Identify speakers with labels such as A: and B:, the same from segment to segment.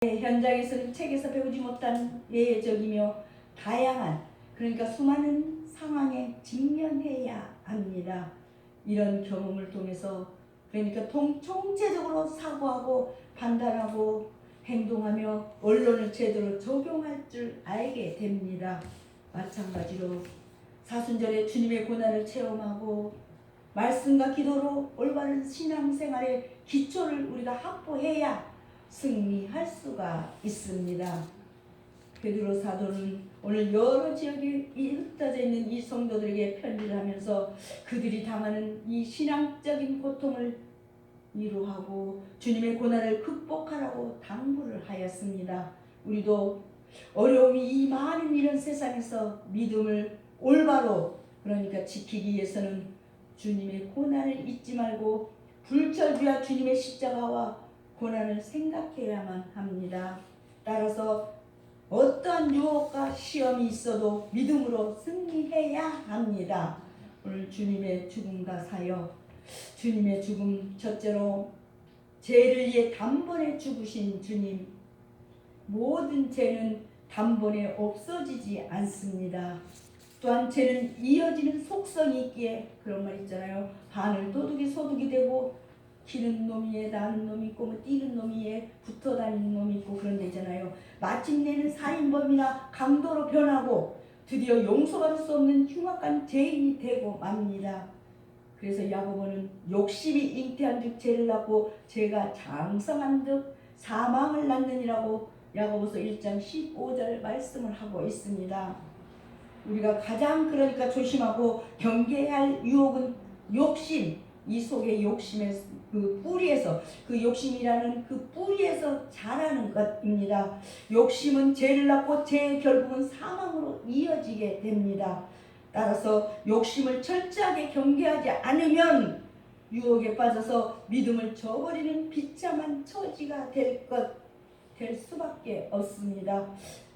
A: 현장에서는 책에서 배우지 못한 예외적이며 다양한, 그러니까 수많은 상황에 직면해야 합니다. 이런 경험을 통해서 그러니까 총체적으로 사고하고 판단하고 행동하며 언론을 제대로 적용할 줄 알게 됩니다. 마찬가지로 사순절에 주님의 고난을 체험하고 말씀과 기도로 올바른 신앙생활의 기초를 우리가 확보해야 승리할 수가 있습니다. 베드로 사도는 오늘 여러 지역에 흩어져 있는 이 성도들에게 편지를 하면서 그들이 당하는 이 신앙적인 고통을 위로하고 주님의 고난을 극복하라고 당부를 하였습니다. 우리도 어려움이 이 많은 이런 세상에서 믿음을 올바로 그러니까 지키기 위해서는 주님의 고난을 잊지 말고 불철주야 주님의 십자가와 고난을 생각해야만 합니다. 따라서 어떠한 유혹과 시험이 있어도 믿음으로 승리해야 합니다. 오늘 주님의 죽음과 사역, 주님의 죽음, 첫째로 죄를 위해 단번에 죽으신 주님, 모든 죄는 단번에 없어지지 않습니다. 또한 죄는 이어지는 속성이 있기에 그런 말 있잖아요. 바늘 도둑이 소득이 되고 기는 놈이에 나는 놈이 있고 뭐 뛰는 놈이에 붙어 다니는 놈이 있고 그런 데 있잖아요. 마침내는 살인범이나 강도로 변하고 드디어 용서받을 수 없는 흉악한 죄인이 되고 맙니다. 그래서 야고보는 욕심이 잉태한 즉 죄를 낳고 죄가 장성한 듯 사망을 낳느니라고 야고보서 1장 15절 말씀을 하고 있습니다. 우리가 가장 그러니까 조심하고 경계해야 할 유혹은 욕심, 이 속에 욕심의 그 뿌리에서, 그 욕심이라는 그 뿌리에서 자라는 것입니다. 욕심은 죄를 낳고 죄의 결국은 사망으로 이어지게 됩니다. 따라서 욕심을 철저하게 경계하지 않으면 유혹에 빠져서 믿음을 저버리는 비참한 처지가 될 수밖에 없습니다.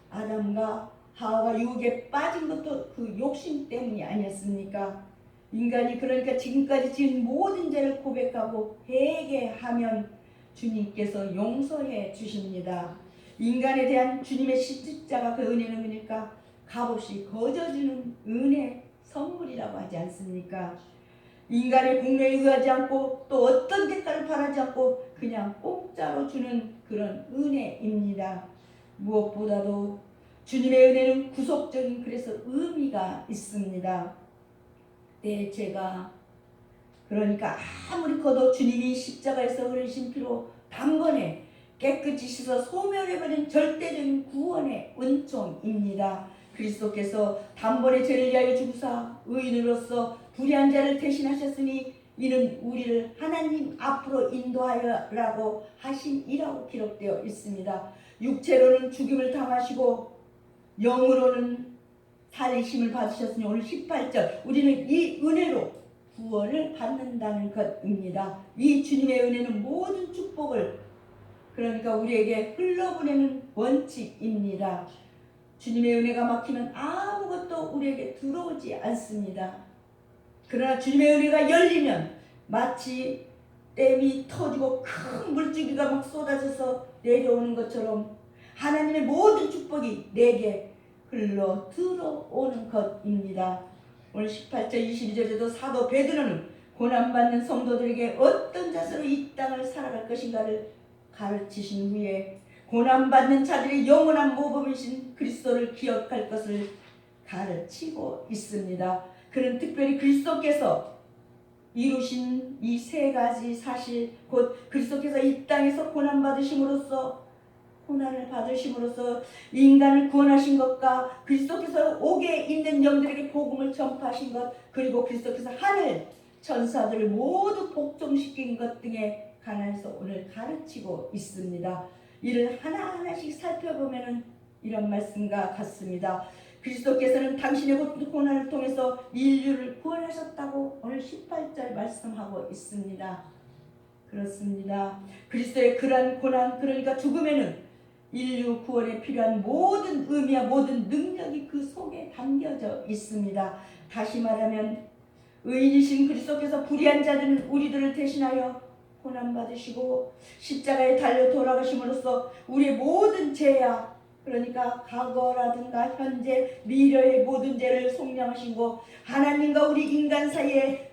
A: 아담과 하와가 유혹에 빠진 것도 그 욕심 때문이 아니었습니까? 인간이 그러니까 지금까지 지은 모든 죄를 고백하고 회개하면 주님께서 용서해 주십니다. 인간에 대한 주님의 십자가 그 은혜는 뭡니까? 값없이 거저주는 은혜 선물이라고 하지 않습니까? 인간의 공로에 의하지 않고 또 어떤 대가를 바라지 않고 그냥 공짜로 주는 그런 은혜입니다. 무엇보다도 주님의 은혜는 구속적인 그래서 의미가 있습니다. 내 죄가 그러니까 아무리 커도 주님이 십자가에서 흘리신 피로 단번에 깨끗이 씻어 소멸해버린 절대적인 구원의 은총입니다. 그리스도께서 단번에 죄를 위하여 죽으사 의인으로서 불의한 자를 대신하셨으니 이는 우리를 하나님 앞으로 인도하여라고 하심이라고 기록되어 있습니다. 육체로는 죽임을 당하시고 영으로는 살리심을 받으셨으니 오늘 18절 우리는 이 은혜로 구원을 받는다는 것입니다. 이 주님의 은혜는 모든 축복을 그러니까 우리에게 흘러보내는 원칙입니다. 주님의 은혜가 막히면 아무것도 우리에게 들어오지 않습니다. 그러나 주님의 은혜가 열리면 마치 댐이 터지고 큰 물줄기가 막 쏟아져서 내려오는 것처럼 하나님의 모든 축복이 내게 흘러 들어오는 것입니다. 오늘 18절 22절에도 사도 베드로는 고난받는 성도들에게 어떤 자세로 이 땅을 살아갈 것인가를 가르치신 후에 고난받는 자들의 영원한 모범이신 그리스도를 기억할 것을 가르치고 있습니다. 그는 특별히 그리스도께서 이루신 이 세 가지 사실, 곧 그리스도께서 이 땅에서 고난을 받으심으로써 인간을 구원하신 것과 그리스도께서 옥에 있는 영들에게 복음을 전파하신 것, 그리고 그리스도께서 하늘 천사들을 모두 복종시킨 것 등에 관해서 오늘 가르치고 있습니다. 이를 하나하나씩 살펴보면 이런 말씀과 같습니다. 그리스도께서는 당신의 고난을 통해서 인류를 구원하셨다고 오늘 18절 말씀하고 있습니다. 그렇습니다. 그리스도의 그러한 고난, 그러니까 죽음에는 인류 구원에 필요한 모든 의미와 모든 능력이 그 속에 담겨져 있습니다. 다시 말하면 의인이신 그리스도께서 불의한 자들은 우리들을 대신하여 고난받으시고 십자가에 달려 돌아가심으로써 우리의 모든 죄야, 그러니까 과거라든가 현재 미래의 모든 죄를 속량하시고 하나님과 우리 인간 사이에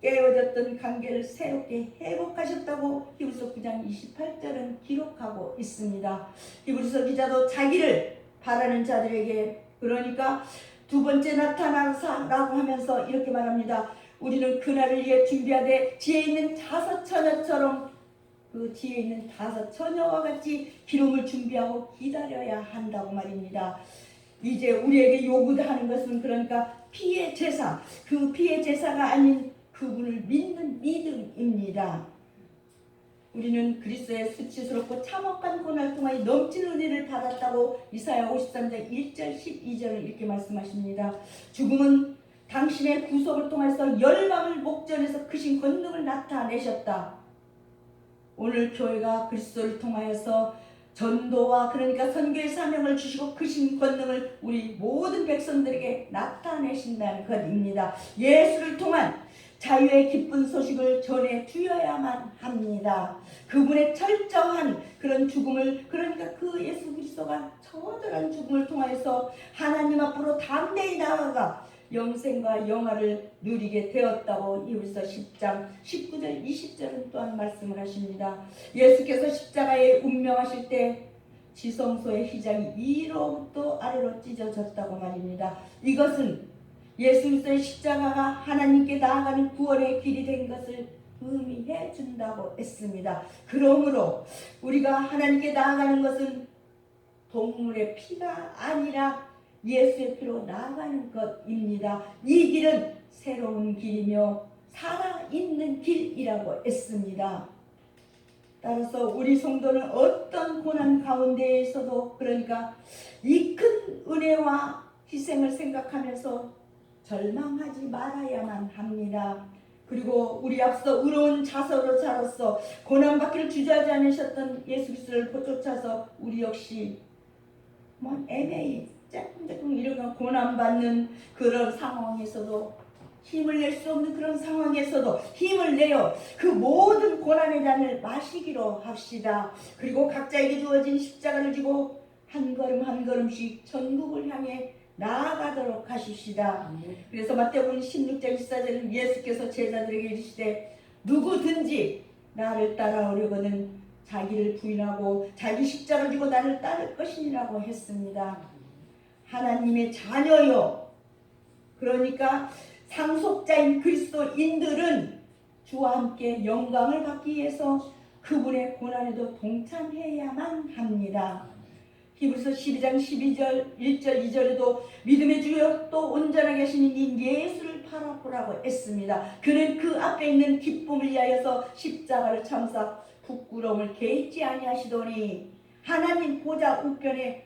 A: 깨어졌던 관계를 새롭게 회복하셨다고 히브리서 9장 28절은 기록하고 있습니다. 히브리서 기자도 자기를 바라는 자들에게, 그러니까 두 번째 나타나사라고 하면서 이렇게 말합니다. 우리는 그날을 위해 준비하되 지혜 있는 다섯 처녀처럼, 그 지혜 있는 다섯 처녀와 같이 기름을 준비하고 기다려야 한다고 말입니다. 이제 우리에게 요구하는 것은 그러니까 피의 제사, 그 피의 제사가 아닌 그분을 믿는 믿음입니다. 우리는 그리스도의 수치스럽고 참혹한 고난을 통하여 넘치는 은혜를 받았다고 이사야 53장 1절 12절을 이렇게 말씀하십니다. 죽음은 당신의 구속을 통해서 열방을 목전에서 크신 권능을 나타내셨다. 오늘 교회가 그리스도를 통하여서 전도와 그러니까 선교의 사명을 주시고 크신 권능을 우리 모든 백성들에게 나타내신다는 것입니다. 예수를 통한 자유의 기쁜 소식을 전해 주어야만 합니다. 그분의 철저한 그런 죽음을, 그러니까 그 예수 그리스도가 처절한 죽음을 통하여서 하나님 앞으로 담대히 나아가 영생과 영화를 누리게 되었다고 히브리서 10장 19절 20절은 또한 말씀을 하십니다. 예수께서 십자가에 운명하실 때 지성소의 휘장이 위로부터 아래로 찢어졌다고 말입니다. 이것은 예수 그리스도의 십자가가 하나님께 나아가는 구원의 길이 된 것을 의미해 준다고 했습니다. 그러므로 우리가 하나님께 나아가는 것은 동물의 피가 아니라 예수의 피로 나아가는 것입니다. 이 길은 새로운 길이며 살아있는 길이라고 했습니다. 따라서 우리 성도는 어떤 고난 가운데에서도 그러니까 이 큰 은혜와 희생을 생각하면서 절망하지 말아야만 합니다. 그리고 우리 앞서 의로운 자서로자로서 고난받기를 주저하지 않으셨던 예수 그리스도를 쫓아서 우리 역시 애매히 조금 이런 고난받는 그런 상황에서도 힘을 낼 수 없는 그런 상황에서도 힘을 내어 그 모든 고난의 잔을 마시기로 합시다. 그리고 각자에게 주어진 십자가를 지고 한 걸음 한 걸음씩 천국을 향해 나아가도록 하십시다. 그래서 마태복음 16장 14절은 예수께서 제자들에게 이르시되 누구든지 나를 따라오려거든 자기를 부인하고 자기 십자가를 지고 나를 따를 것이니라고 했습니다. 하나님의 자녀요, 그러니까 상속자인 그리스도인들은 주와 함께 영광을 받기 위해서 그분의 고난에도 동참해야만 합니다. 히브리서 12장 12절 1절 2절에도 믿음의 주여 또 온전하게 하시는 이 예수를 바라보라고 했습니다. 그는 그 앞에 있는 기쁨을 위하여서 십자가를 참사 부끄러움을 개의치 아니하시더니 하나님 보좌 우편에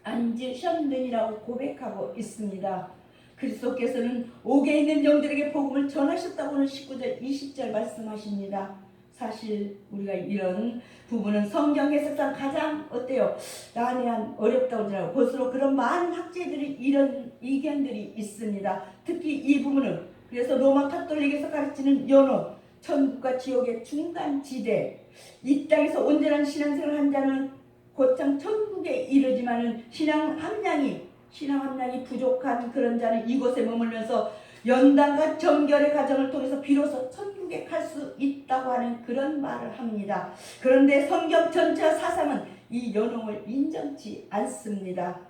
A: 앉으셨느니라고 고백하고 있습니다. 그리스도께서는 옥에 있는 영들에게 복음을 전하셨다고는 19절 20절 말씀하십니다. 사실 우리가 이런 부분은 성경 해석상 가장 어때요? 난해한 어렵다고 하잖아요. 곧으로 그런 많은 학자들이 이런 의견들이 있습니다. 특히 이 부분은 그래서 로마 카톨릭에서 가르치는 연호, 천국과 지옥의 중간 지대, 이 땅에서 온전한 신앙생활을 한 자는 곧장 천국에 이르지만은 신앙 함량이 부족한 그런 자는 이곳에 머물면서 연단과 정결의 과정을 통해서 비로소 천국에 갈 수 있다고 하는 그런 말을 합니다. 그런데 성경 전체와 사상은 이 연홍을 인정치 않습니다.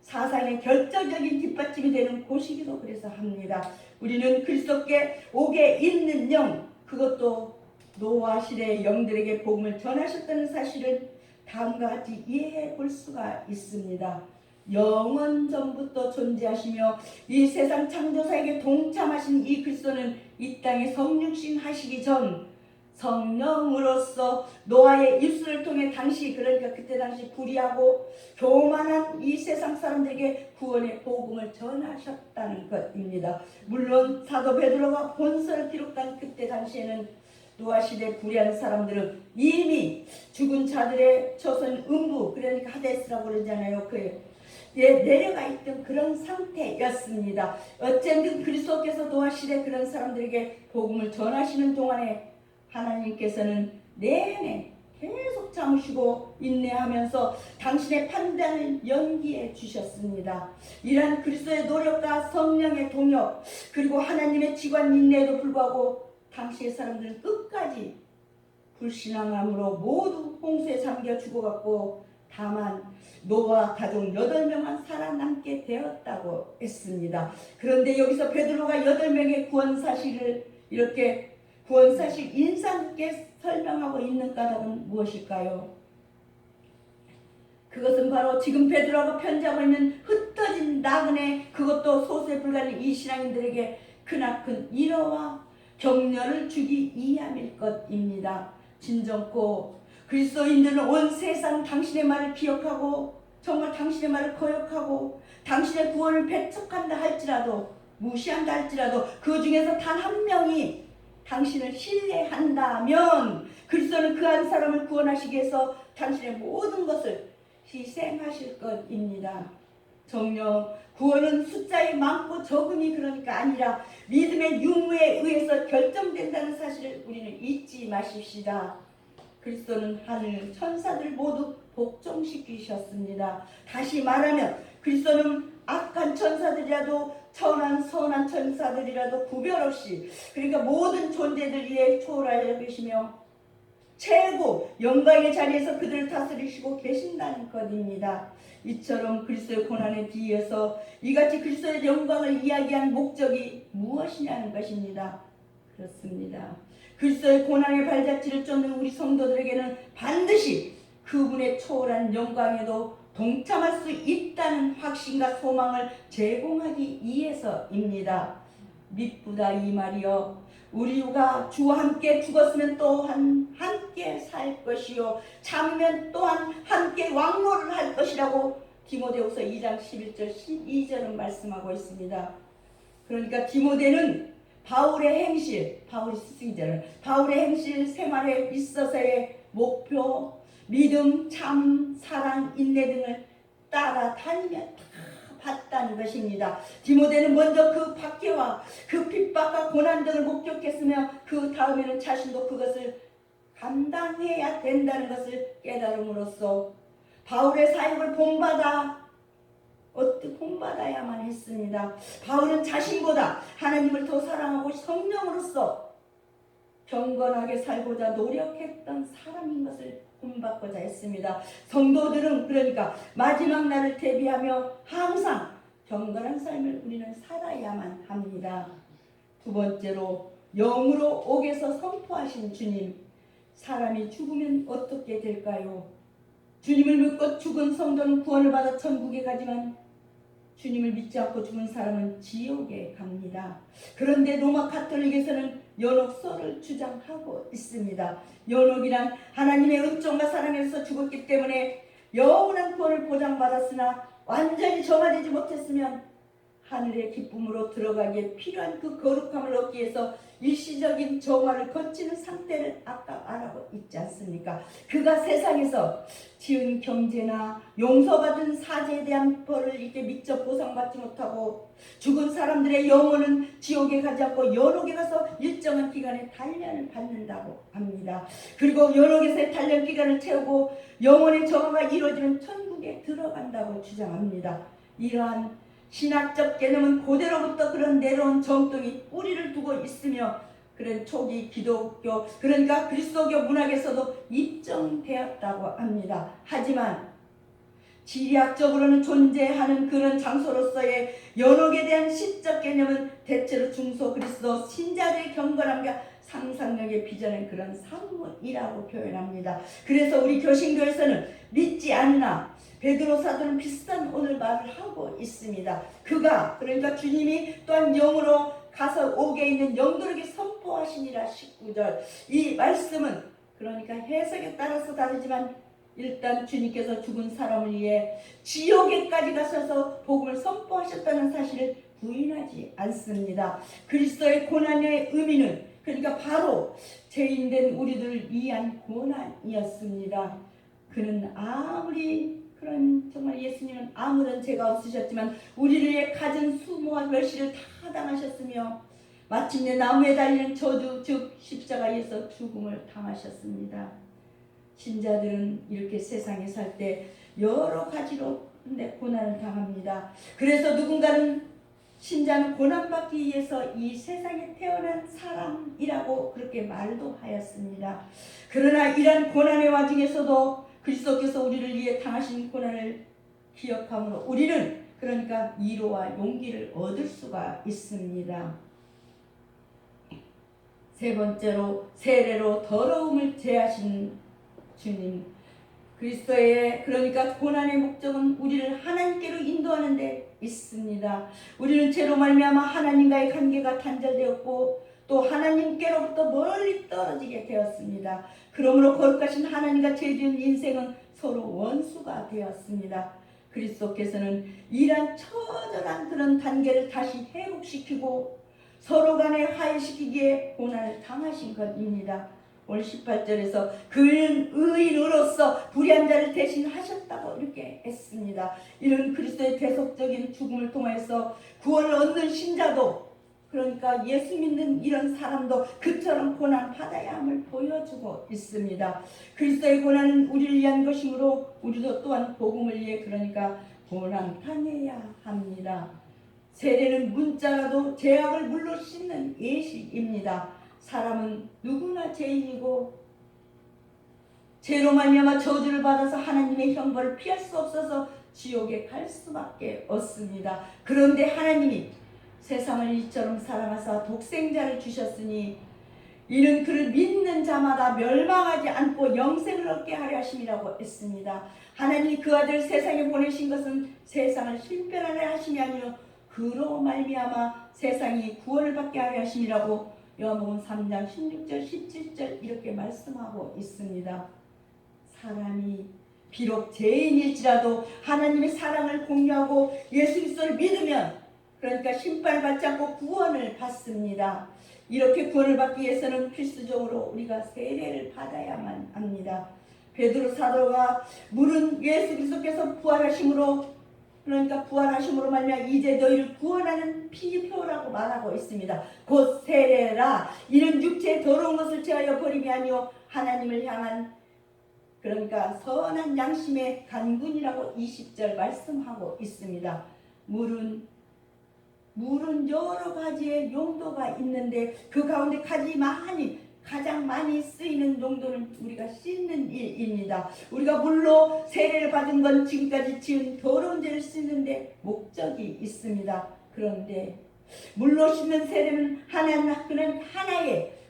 A: 사상의 결정적인 뒷받침이 되는 곳이기도 그래서 합니다. 우리는 그리스도께 옥에 있는 영, 그것도 노아 시대의 영들에게 복음을 전하셨다는 사실을 다음과 같이 이해해 볼 수가 있습니다. 영원 전부터 존재하시며 이 세상 창조사에게 동참하신 이 그리스도는 이 땅에 성육신 하시기 전 성령으로서 노아의 입술을 통해 당시, 그러니까 그때 당시 불의하고 교만한 이 세상 사람들에게 구원의 복음을 전하셨다는 것입니다. 물론 사도 베드로가 본서를 기록한 그때 당시에는 노아 시대 불의한 사람들은 이미 죽은 자들의 초선 음부, 그러니까 하데스라고 그러잖아요. 내려가 있던 그런 상태였습니다. 어쨌든 그리스도께서 노아 시대 그런 사람들에게 복음을 전하시는 동안에 하나님께서는 내내 계속 참으시고 인내하면서 당신의 판단을 연기해 주셨습니다. 이러한 그리스도의 노력과 성령의 동역 그리고 하나님의 지관 인내에도 불구하고 당시의 사람들은 끝까지 불신앙함으로 모두 홍수에 잠겨 죽어갔고 다만 노아 가족 8명만 살아남게 되었다고 했습니다. 그런데 여기서 베드로가 8명의 구원 사실을 이렇게 구원 사실 인상 깊게 설명하고 있는 까닭은 무엇일까요? 그것은 바로 지금 베드로가 편지하고 있는 흩어진 나그네 그것도 소수에 불과한 이 신앙인들에게 크나큰 위로와 격려를 주기 위함일 것입니다. 진정코 그리스도인들은 온 세상 당신의 말을 기억하고 정말 당신의 말을 거역하고 당신의 구원을 배척한다 할지라도 무시한다 할지라도 그 중에서 단 한 명이 당신을 신뢰한다면 그리스도는 그 한 사람을 구원하시기 위해서 당신의 모든 것을 희생하실 것입니다. 정녕 구원은 숫자의 많고 적음이 그러니까 아니라 믿음의 유무에 의해서 결정된다는 사실을 우리는 잊지 마십시다. 그리스도는 하늘 천사들 모두 복종시키셨습니다. 다시 말하면 그리스도는 악한 천사들이라도 천한 선한 천사들이라도 구별 없이 그러니까 모든 존재들 위에 초월하여 계시며 최고 영광의 자리에서 그들을 다스리시고 계신다는 것입니다. 이처럼 그리스도의 고난에 뒤에서 이같이 그리스도의 영광을 이야기한 목적이 무엇이냐는 것입니다. 그렇습니다. 그리스도의 고난의 발자취를 쫓는 우리 성도들에게는 반드시 그분의 초월한 영광에도 동참할 수 있다는 확신과 소망을 제공하기 위해서입니다. 미쁘다 이 말이여 우리가 주와 함께 죽었으면 또한 함께 살 것이요 참으면 또한 함께 왕노를 할 것이라고 디모데후서 2장 11절 12절은 말씀하고 있습니다. 그러니까 디모데는 바울의 행실, 바울이 스승이잖아요. 바울의 행실 생활에 있어서의 목표, 믿음, 참, 사랑, 인내 등을 따라다니며 봤다는 것입니다. 디모데는 먼저 그 박해와 그 핍박과 고난 등을 목격했으며 그 다음에는 자신도 그것을 감당해야 된다는 것을 깨달음으로써 바울의 사역을 본받아야만 했습니다. 바울은 자신보다 하나님을 더 사랑하고 성령으로서 경건하게 살고자 노력했던 사람인 것을 본받고자 했습니다. 성도들은 그러니까 마지막 날을 대비하며 항상 경건한 삶을 우리는 살아야만 합니다. 두 번째로 영으로 옥에서 선포하신 주님, 사람이 죽으면 어떻게 될까요? 주님을 믿고 죽은 성도는 구원을 받아 천국에 가지만 주님을 믿지 않고 죽은 사람은 지옥에 갑니다. 그런데 로마 가톨릭에서는 연옥설을 주장하고 있습니다. 연옥이란 하나님의 은총과 사랑에서 죽었기 때문에 영원한 구원을 보장받았으나 완전히 정화되지 못했으면 하늘의 기쁨으로 들어가기에 필요한 그 거룩함을 얻기 위해서 일시적인 정화를 거치는 상태를 아까 말하고 있지 않습니까? 그가 세상에서 지은 경제나 용서받은 사죄에 대한 벌을 이렇게 미처 보상받지 못하고 죽은 사람들의 영혼은 지옥에 가지 않고 연옥에 가서 일정한 기간의 단련을 받는다고 합니다. 그리고 연옥에서의 단련 기간을 채우고 영혼의 정화가 이루어지면 천국에 들어간다고 주장합니다. 이러한 신학적 개념은 고대로부터 그런 내려온 정통이 뿌리를 두고 있으며 그런 초기 기독교 그러니까 그리스도교 문학에서도 입증되었다고 합니다. 하지만 지리학적으로는 존재하는 그런 장소로서의 연옥에 대한 시적 개념은 대체로 중소 그리스도 신자들의 경건함과 상상력에 빚어낸 그런 산문이라고 표현합니다. 그래서 우리 교신교에서는 믿지 않으나 베드로 사도는 비슷한 오늘 말을 하고 있습니다. 그가 그러니까 주님이 또한 영으로 가서 옥에 있는 영들에게 선포하시니라 19절. 이 말씀은 그러니까 해석에 따라서 다르지만 일단 주님께서 죽은 사람을 위해 지옥에까지 가셔서 복음을 선포하셨다는 사실을 부인하지 않습니다. 그리스도의 고난의 의미는 그러니까 바로 죄인된 우리들을 위한 고난이었습니다. 그는 아무리 그런 정말 예수님은 아무런 죄가 없으셨지만 우리를 위해 가진 수모와 멸시를 다 당하셨으며 마침내 나무에 달리는 저주 즉 십자가에서 죽음을 당하셨습니다. 신자들은 이렇게 세상에 살 때 여러 가지로 고난을 당합니다. 그래서 누군가는 신자는 고난받기 위해서 이 세상에 태어난 사람이라고 그렇게 말도 하였습니다. 그러나 이런 고난의 와중에서도 그리스도께서 우리를 위해 당하신 고난을 기억함으로 우리는 그러니까 위로와 용기를 얻을 수가 있습니다. 세 번째로 세례로 더러움을 제하신 주님, 그리스도의 그러니까 고난의 목적은 우리를 하나님께로 인도하는 데 있습니다. 우리는 죄로 말미암아 하나님과의 관계가 단절되었고 또 하나님께로부터 멀리 떨어지게 되었습니다. 그러므로 거룩하신 하나님과 죄지은 인생은 서로 원수가 되었습니다. 그리스도께서는 이러한 처절한 그런 단계를 다시 회복시키고 서로 간에 화해시키기에 고난을 당하신 것입니다. 오늘 18절에서 그는 의인으로서 불의한 자를 대신하셨다고 이렇게 했습니다. 이런 그리스도의 대속적인 죽음을 통해서 구원을 얻는 신자도 그러니까 예수 믿는 이런 사람도 그처럼 고난 받아야 함을 보여주고 있습니다. 그리스도의 고난은 우리를 위한 것이므로 우리도 또한 복음을 위해 그러니까 고난 당해야 합니다. 세례는 문자라도 죄악을 물로 씻는 예식입니다. 사람은 누구나 죄인이고 죄로 말미암아 저주를 받아서 하나님의 형벌을 피할 수 없어서 지옥에 갈 수밖에 없습니다. 그런데 하나님이 세상을 이처럼 사랑하사 독생자를 주셨으니 이는 그를 믿는 자마다 멸망하지 않고 영생을 얻게 하려 하심이라고 했습니다. 하나님이 그 아들 세상에 보내신 것은 세상을 심판하려 하심이 아니요 그로 말미암아 세상이 구원을 받게 하려 하심이라고 요한복음 3장 16절 17절 이렇게 말씀하고 있습니다. 사람이 비록 죄인일지라도 하나님의 사랑을 공유하고 예수 그리스도를 믿으면 그러니까 심판을 받지 않고 구원을 받습니다. 이렇게 구원을 받기 위해서는 필수적으로 우리가 세례를 받아야만 합니다. 베드로 사도가 물은 예수 그리스도께서 부활하심으로 그러니까 부활하심으로 말미암아 이제 너희를 구원하는 피표라고 말하고 있습니다. 곧 세례라. 이는 육체의 더러운 것을 제하여 버림이 아니요 하나님을 향한 그러니까 선한 양심의 간군이라고 20절 말씀하고 있습니다. 물은 여러 가지의 용도가 있는데 그 가운데 가장 많이 쓰이는 용도는 우리가 씻는 일입니다. 우리가 물로 세례를 받은 건 지금까지 지은 더러운 죄를 씻는 데 목적이 있습니다. 그런데 물로 씻는 세례는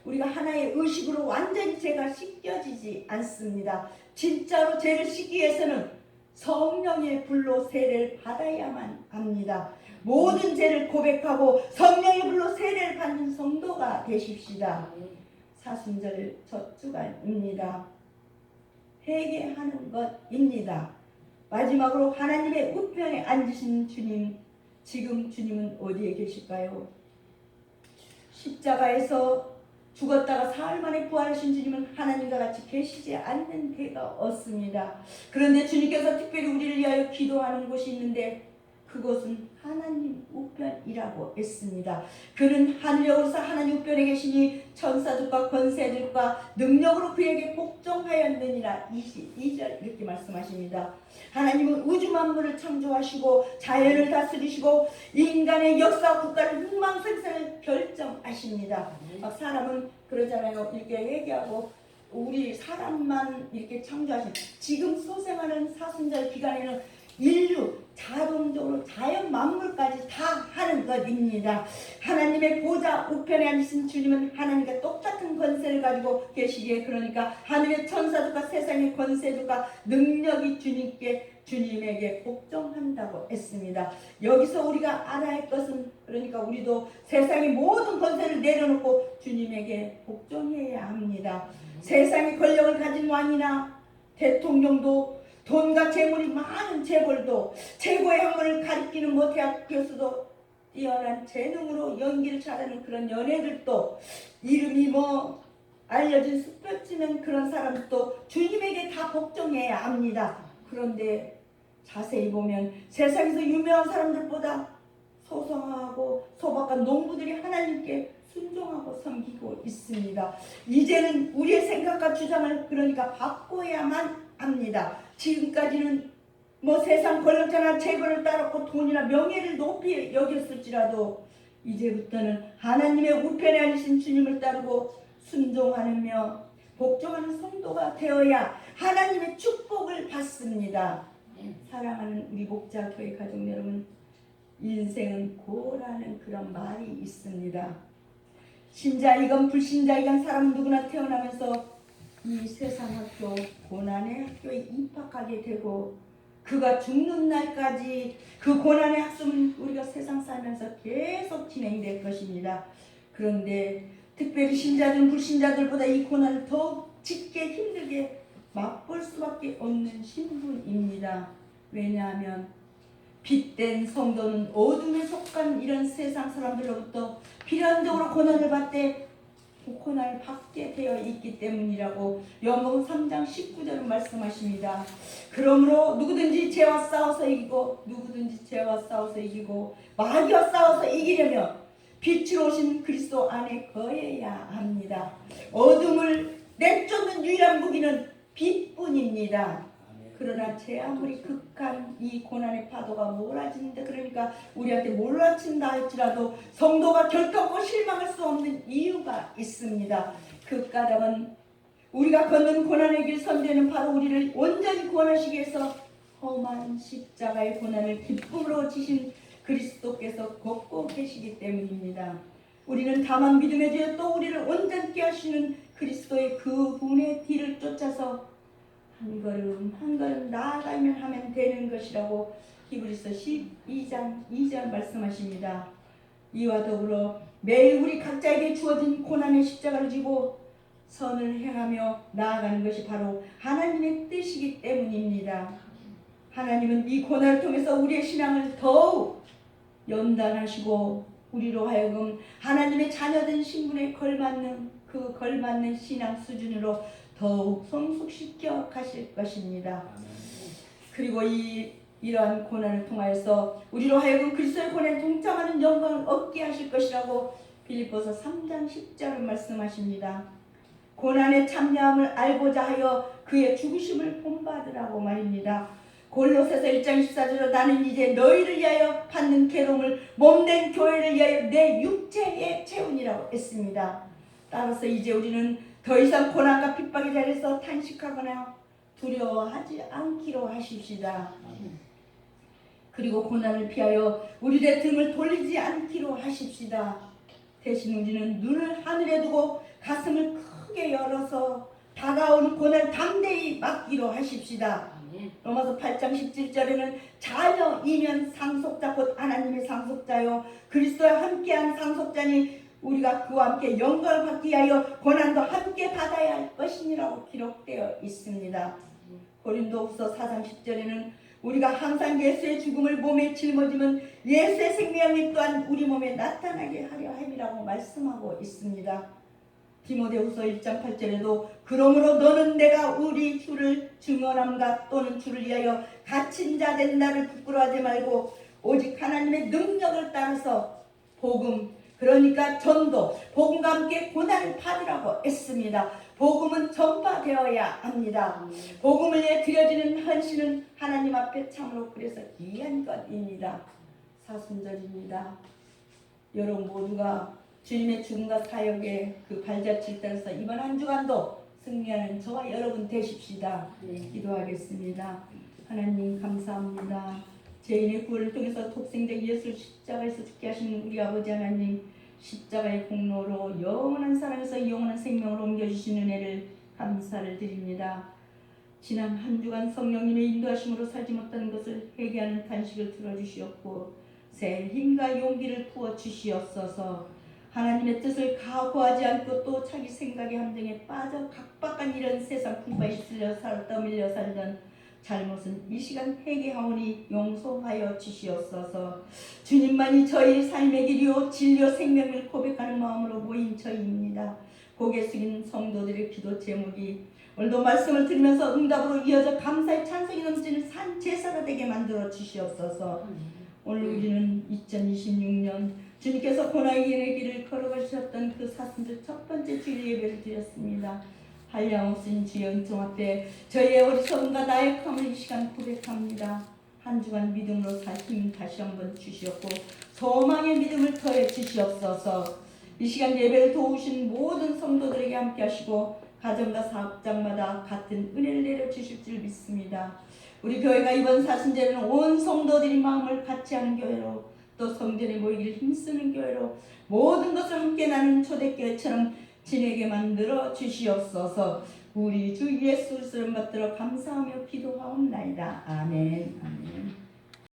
A: 우리가 하나의 의식으로 완전히 죄가 씻겨지지 않습니다. 진짜로 죄를 씻기 위해서는 성령의 불로 세례를 받아야만 합니다. 모든 죄를 고백하고 성령의 불로 세례를 받는 성도가 되십시다. 사순절 첫 주간입니다. 회개하는 것입니다. 마지막으로 하나님의 우편에 앉으신 주님, 지금 주님은 어디에 계실까요? 십자가에서 죽었다가 사흘 만에 부활하신 주님은 하나님과 같이 계시지 않는 데가 없습니다. 그런데 주님께서 특별히 우리를 위하여 기도하는 곳이 있는데 그것은 하나님 우편이라고 했습니다. 그는 하늘에서 하나님 우편에 계시니 천사들과 권세들과 능력으로 그에게 복종하였느니라. 22절 이렇게 말씀하십니다. 하나님은 우주 만물을 창조하시고 자연을 다스리시고 인간의 역사와 국가를 흥망생생을 결정하십니다. 막 사람은 그러잖아요. 이렇게 얘기하고 우리 사람만 이렇게 창조하신 지금 소생하는 사순절 기간에는 인류 자동적으로 자연 만물까지 다 하는 것입니다. 하나님의 보좌 우편에 앉으신 주님은 하나님과 똑같은 권세를 가지고 계시기에 그러니까 하늘의 천사들과 세상의 권세들과 능력이 주님에게 복종한다고 했습니다. 여기서 우리가 알아야 할 것은 그러니까 우리도 세상의 모든 권세를 내려놓고 주님에게 복종해야 합니다. 세상의 권력을 가진 왕이나 대통령도 돈과 재물이 많은 재벌도 최고의 학문을 가리키는 대학 교수도 뛰어난 재능으로 연기를 잘하는 그런 연예들도 이름이 알려진 스포츠맨 그런 사람도 주님에게 다 복종해야 합니다. 그런데 자세히 보면 세상에서 유명한 사람들보다 소성하고 소박한 농부들이 하나님께 순종하고 섬기고 있습니다. 이제는 우리의 생각과 주장을 그러니까 바꿔야만 합니다. 지금까지는 뭐 세상 권력자나 재벌을 따랐고 돈이나 명예를 높이 여겼을지라도 이제부터는 하나님의 우편에 앉으신 주님을 따르고 순종하며 복종하는 성도가 되어야 하나님의 축복을 받습니다. 사랑하는 우리 목자 교회 가족 여러분, 인생은 고라는 그런 말이 있습니다. 신자이건 불신자이건 사람 누구나 태어나면서 이 세상 학교, 고난의 학교에 입학하게 되고 그가 죽는 날까지 그 고난의 학습은 우리가 세상 살면서 계속 진행될 것입니다. 그런데 특별히 신자들은 불신자들보다 이 고난을 더욱 짙게 힘들게 맛볼 수밖에 없는 신분입니다. 왜냐하면 빛된 성도는 어둠에 속한 이런 세상 사람들로부터 필연적으로 고난을 받되 그 고난을 받게 되어 있기 때문이라고 요한복음 3장 19절은 말씀하십니다. 그러므로 누구든지 죄와 싸워서 이기고 마귀와 싸워서 이기려면 빛으로 오신 그리스도 안에 거해야 합니다. 어둠을 내쫓는 유일한 무기는 빛뿐입니다. 그러나 제 아무리 극한 이 고난의 파도가 몰아치는데 그러니까 우리한테 몰아친다 할지라도 성도가 결단코 실망할 수 없는 이유가 있습니다. 그 까닭은 우리가 걷는 고난의 길 선대는 바로 우리를 온전히 구원하시기 위해서 험한 십자가의 고난을 기쁨으로 지신 그리스도께서 걷고 계시기 때문입니다. 우리는 다만 믿음의 죄 또 우리를 온전케 하시는 그리스도의 그 분의 뒤를 쫓아서 한 걸음 나아가면 하면 되는 것이라고 히브리서 12장 2절 말씀하십니다. 이와 더불어 매일 우리 각자에게 주어진 고난의 십자가를 지고 선을 행하며 나아가는 것이 바로 하나님의 뜻이기 때문입니다. 하나님은 이 고난을 통해서 우리의 신앙을 더욱 연단하시고 우리로 하여금 하나님의 자녀된 신분에 걸맞는 신앙 수준으로 더욱 성숙시켜 가실 것입니다. 그리고 이러한 고난을 통하여서 우리로 하여금 그리스도의 고난에 동참하는 영광을 얻게 하실 것이라고 빌립보서 3장 10절을 말씀하십니다. 고난의 참여함을 알고자 하여 그의 죽으심을 본받으라고 말입니다. 골로새서 1장 14절로 나는 이제 너희를 위하여 받는 괴로움을 몸된 교회를 위하여 내 육체에 채우니라고 했습니다. 따라서 이제 우리는 더 이상 고난과 핍박의 자리에서 탄식하거나 두려워하지 않기로 하십시다. 그리고 고난을 피하여 우리의 등을 돌리지 않기로 하십시다. 대신 우리는 눈을 하늘에 두고 가슴을 크게 열어서 다가오는 고난을 담대히 맞기로 하십시다. 로마서 8장 17절에는 자녀이면 상속자 곧 하나님의 상속자요 그리스도와 함께한 상속자니 우리가 그와 함께 영광을 받기 위하여 고난도 함께 받아야 할 것이니라고 기록되어 있습니다. 고린도후서 4장 10절에는 우리가 항상 예수의 죽음을 몸에 짊어지면 예수의 생명이 또한 우리 몸에 나타나게 하려 함이라고 말씀하고 있습니다. 디모데후서 1장 8절에도 그러므로 너는 내가 우리 주를 증언함과 또는 주를 위하여 갇힌 자 된 나를 부끄러워하지 말고 오직 하나님의 능력을 따라서 복음 그러니까 전도 복음과 함께 고난을 받으라고 했습니다. 복음은 전파되어야 합니다. 복음을 위해 드려지는 헌신은 하나님 앞에 참으로 그래서 귀한 것입니다. 사순절입니다. 여러분 모두가 주님의 죽음과 사역에 그 발자취를 따라서 이번 한 주간도 승리하는 저와 여러분 되십시다. 기도하겠습니다. 하나님 감사합니다. 죄인의 구원을 통해서 독생자 예수를 십자가에서 죽게 하신 우리 아버지 하나님 십자가의 공로로 영원한 사랑에서 영원한 생명으로 옮겨주신 은혜를 감사를 드립니다. 지난 한 주간 성령님의 인도하심으로 살지 못하는 것을 회개하는 탄식을 들어주시었고 새 힘과 용기를 부어주시옵소서. 하나님의 뜻을 각오하지 않고 또 자기 생각의 함정에 빠져 각박한 이런 세상 풍파에 휩쓸려 떠밀려 살던 잘못은 이 시간 회개하오니 용서하여 주시옵소서. 주님만이 저희 삶의 길이요 진리요 생명을 고백하는 마음으로 모인 저희입니다. 고개 숙인 성도들의 기도 제목이 오늘도 말씀을 들으면서 응답으로 이어져 감사의 찬송이 넘치는 산 제사가 되게 만들어 주시옵소서. 오늘 우리는 2026년 주님께서 고난의 길을 걸어가셨던 그 사순절 첫 번째 주일 예배를 드렸습니다. 한량없으신 주의 은총 앞에 저희의 어리석음과 나약함을 이 시간 고백합니다. 한 주간 믿음으로 살 힘 다시 한번 주시옵고 소망의 믿음을 더해 주시옵소서. 이 시간 예배를 도우신 모든 성도들에게 함께 하시고 가정과 사업장마다 같은 은혜를 내려주실 줄 믿습니다. 우리 교회가 이번 사순절에는 온 성도들이 마음을 같이 하는 교회로 또 성전에 모이기를 힘쓰는 교회로 모든 것을 함께 나누는 초대교회처럼 지내게 만들어 주시옵소서. 우리 주 예수 그리스도를 받들어 감사하며 기도하옵나이다. 아멘. 아멘.